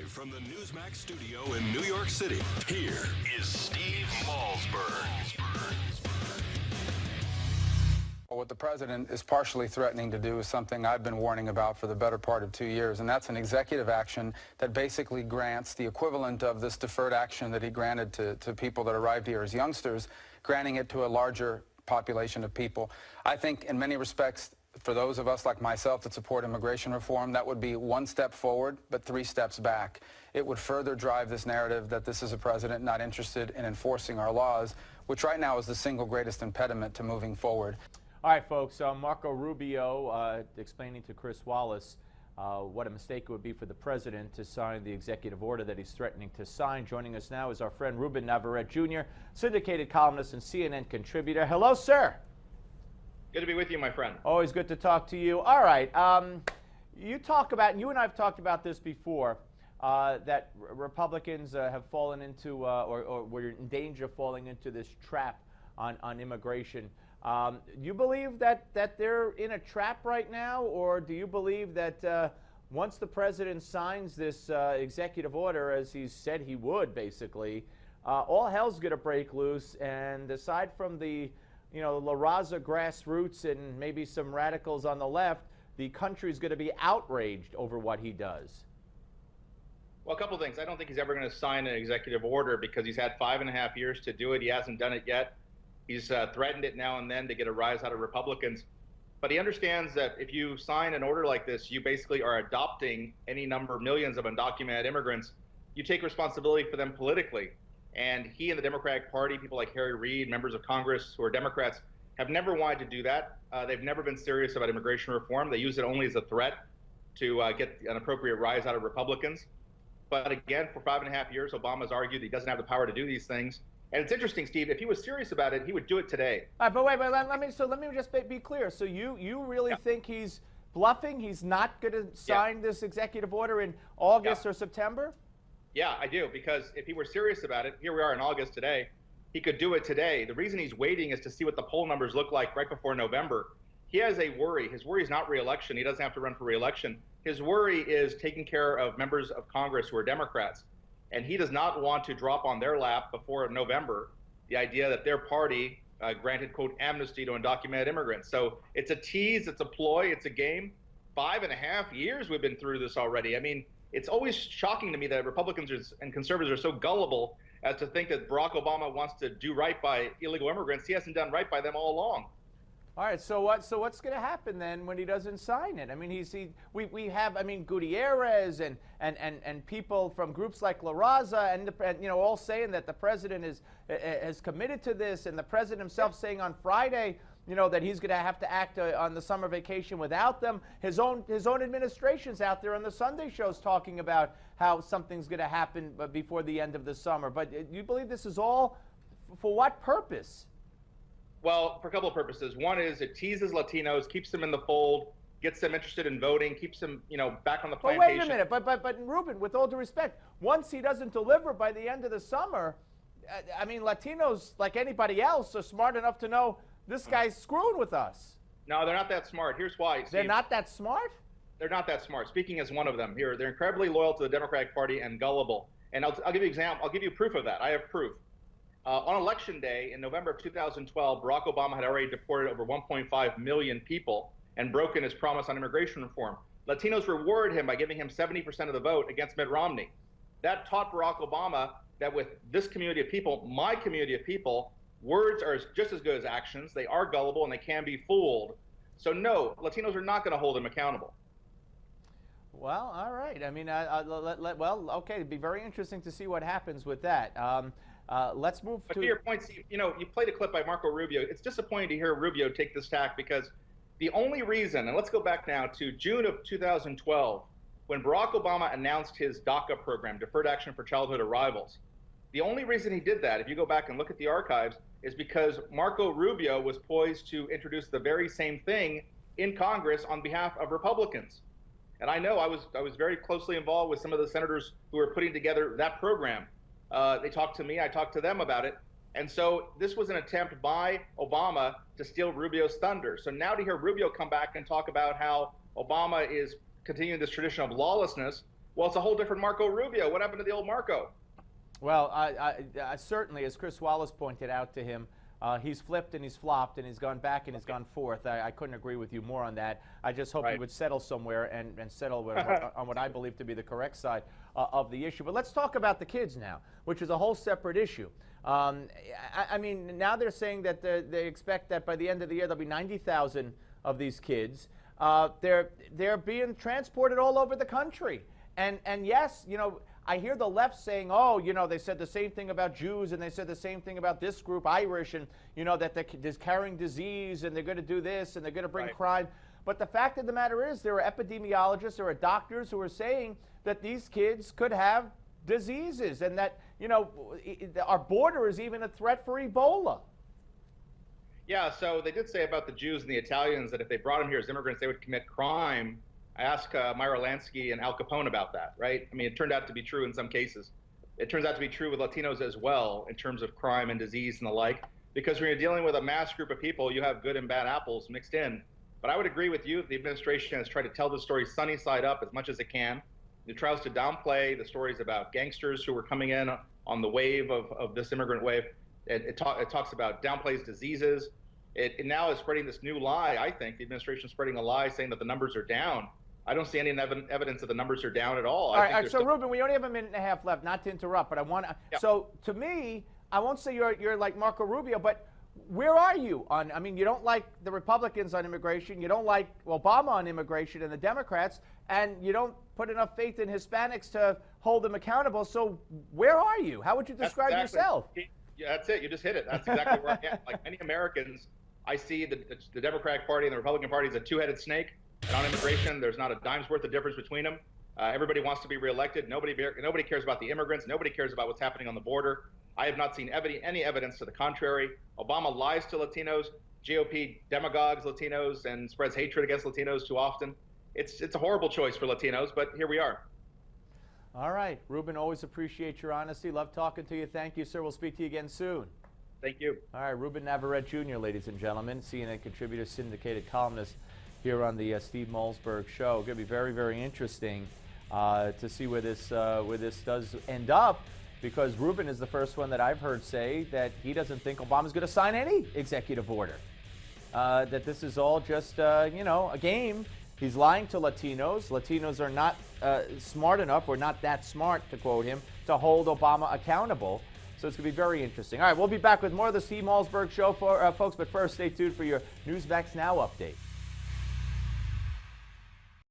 from the Newsmax studio in New York City, here is Steve Malzberg. What the president is partially threatening to do is something I've been warning about for the better part of 2 years, and that's an executive action that basically grants the equivalent of this deferred action that he granted to people that arrived here as youngsters, granting it to a larger population of people. I think in many respects, for those of us like myself that support immigration reform, that would be one step forward, but 3 steps back. It would further drive this narrative that this is a president not interested in enforcing our laws, which right now is the single greatest impediment to moving forward. All right, folks, Marco Rubio explaining to Chris Wallace what a mistake it would be for the president to sign the executive order that he's threatening to sign. Joining us now is our friend Ruben Navarrette, Jr., syndicated columnist and CNN contributor. Hello, sir. Good to be with you, my friend. Always good to talk to you. All right, you and I have talked about this before, that Republicans have fallen into, or were in danger of falling into this trap on immigration. Do you believe that they're in a trap right now, or do you believe that once the president signs this executive order, as he said he would, basically, all hell's going to break loose, and aside from the La Raza grassroots and maybe some radicals on the left, the country's going to be outraged over what he does? Well, a couple of things. I don't think he's ever going to sign an executive order because he's had 5.5 years to do it. He hasn't done it yet. He's threatened it now and then to get a rise out of Republicans. But he understands that if you sign an order like this, you basically are adopting any number of millions of undocumented immigrants. You take responsibility for them politically. And he and the Democratic Party, people like Harry Reid, members of Congress who are Democrats, have never wanted to do that. They've never been serious about immigration reform. They use it only as a threat to get an appropriate rise out of Republicans. But again, for 5.5 years, Obama's argued that he doesn't have the power to do these things. And it's interesting, Steve, if he was serious about it, he would do it today. All right, but wait, let me just be clear. So you really think he's bluffing? He's not going to sign this executive order in August or September? Yeah, I do, because if he were serious about it, here we are in August today, he could do it today. The reason he's waiting is to see what the poll numbers look like right before November. He has a worry. His worry is not re-election. He doesn't have to run for re-election. His worry is taking care of members of Congress who are Democrats. And he does not want to drop on their lap before November the idea that their party granted, quote, amnesty to undocumented immigrants. So it's a tease, it's a ploy, it's a game. 5.5 years we've been through this already. I mean, it's always shocking to me that Republicans and conservatives are so gullible as to think that Barack Obama wants to do right by illegal immigrants. He hasn't done right by them all along. All right, so what's going to happen then when he doesn't sign it? I mean, we have Gutierrez and people from groups like La Raza and all saying that the president has committed to this, and the president himself saying on Friday, that he's going to have to act on the summer vacation without them. His own administration's out there on the Sunday shows talking about how something's going to happen before the end of the summer. But you believe this is all for what purpose? Well, for a couple of purposes. One is it teases Latinos, keeps them in the fold, gets them interested in voting, keeps them, back on the plantation. But wait a minute, but Ruben, with all due respect, once he doesn't deliver by the end of the summer, Latinos, like anybody else, are smart enough to know this guy's screwing with us. No, they're not that smart. Here's why, Steve. They're not that smart? They're not that smart. Speaking as one of them here, they're incredibly loyal to the Democratic Party and gullible. And I'll give you an example. I'll give you proof of that. I have proof. On Election Day in November of 2012, Barack Obama had already deported over 1.5 million people and broken his promise on immigration reform. Latinos rewarded him by giving him 70% of the vote against Mitt Romney. That taught Barack Obama that with this community of people, my community of people, words are just as good as actions. They are gullible and they can be fooled. So no, Latinos are not going to hold him accountable. Well, all right. I mean, okay. It'd be very interesting to see what happens with that. Let's move to your point, Steve, you played a clip by Marco Rubio. It's disappointing to hear Rubio take this tack because the only reason, and let's go back now to June of 2012, when Barack Obama announced his DACA program, Deferred Action for Childhood Arrivals. The only reason he did that, if you go back and look at the archives, is because Marco Rubio was poised to introduce the very same thing in Congress on behalf of Republicans. And I know I was very closely involved with some of the senators who were putting together that program. They talked to me, I talked to them about it. And so this was an attempt by Obama to steal Rubio's thunder. So now to hear Rubio come back and talk about how Obama is continuing this tradition of lawlessness, Well, it's a whole different Marco Rubio. What happened to the old Marco? Well, I certainly, as Chris Wallace pointed out to him, he's flipped and he's flopped and he's gone back and he's gone forth. I couldn't agree with you more on that. I just hope he would settle somewhere and settle on what I believe to be the correct side of the issue. But let's talk about the kids now, which is a whole separate issue. I mean, now they're saying that they expect that by the end of the year there'll be 90,000 of these kids. They're being transported all over the country. And yes, you know, I hear the left saying, oh, you know, they said the same thing about Jews and they said the same thing about this group, Irish, and, you know, that they're carrying disease and they're going to do this and they're going to bring crime. But the fact of the matter is there are epidemiologists, there are doctors who are saying that these kids could have diseases and that, you know, our border is even a threat for Ebola. Yeah, so they did say about the Jews and the Italians that if they brought them here as immigrants, they would commit crime. I asked Myra Lansky and Al Capone about that, right? I mean, it turned out to be true in some cases. It turns out to be true with Latinos as well in terms of crime and disease and the like, because when you're dealing with a mass group of people, you have good and bad apples mixed in. But I would agree with you. The administration has tried to tell the story sunny side up as much as it can. It tries to downplay the stories about gangsters who were coming in on the wave of this immigrant wave. It talks about downplays diseases. It now is spreading this new lie. I think the administration is spreading a lie saying that the numbers are down. I don't see any evidence that the numbers are down at all. All right, so Ruben, we only have a minute and a half left, not to interrupt, but I want to. Yeah. So to me, I won't say you're like Marco Rubio, but where are you on? I mean, you don't like the Republicans on immigration, you don't like Obama on immigration and the Democrats, and you don't put enough faith in Hispanics to hold them accountable. So where are you? How would you describe yourself? Yeah, that's it. You just hit it. That's exactly where I am. Like many Americans, I see the Democratic Party and the Republican Party as a two-headed snake. And on immigration, there's not a dime's worth of difference between them. Everybody wants to be reelected. Nobody cares about the immigrants. Nobody cares about what's happening on the border. I have not seen any evidence to the contrary. Obama lies to Latinos. GOP demagogues Latinos and spreads hatred against Latinos too often. It's a horrible choice for Latinos, but here we are. All right. Ruben, always appreciate your honesty. Love talking to you. Thank you, sir. We'll speak to you again soon. Thank you. All right. Ruben Navarrette, Jr., ladies and gentlemen, CNN contributor, syndicated columnist here on the Steve Malzberg Show. Going to be very, very interesting to see where this does end up, because Ruben is the first one that I've heard say that he doesn't think Obama's going to sign any executive order. That this is all just, you know, a game. He's lying to Latinos. Latinos are not smart enough, or not that smart, to quote him, to hold Obama accountable. So it's going to be very interesting. All right, we'll be back with more of the Steve Malzberg Show, folks. But first, stay tuned for your Newsmax Now update.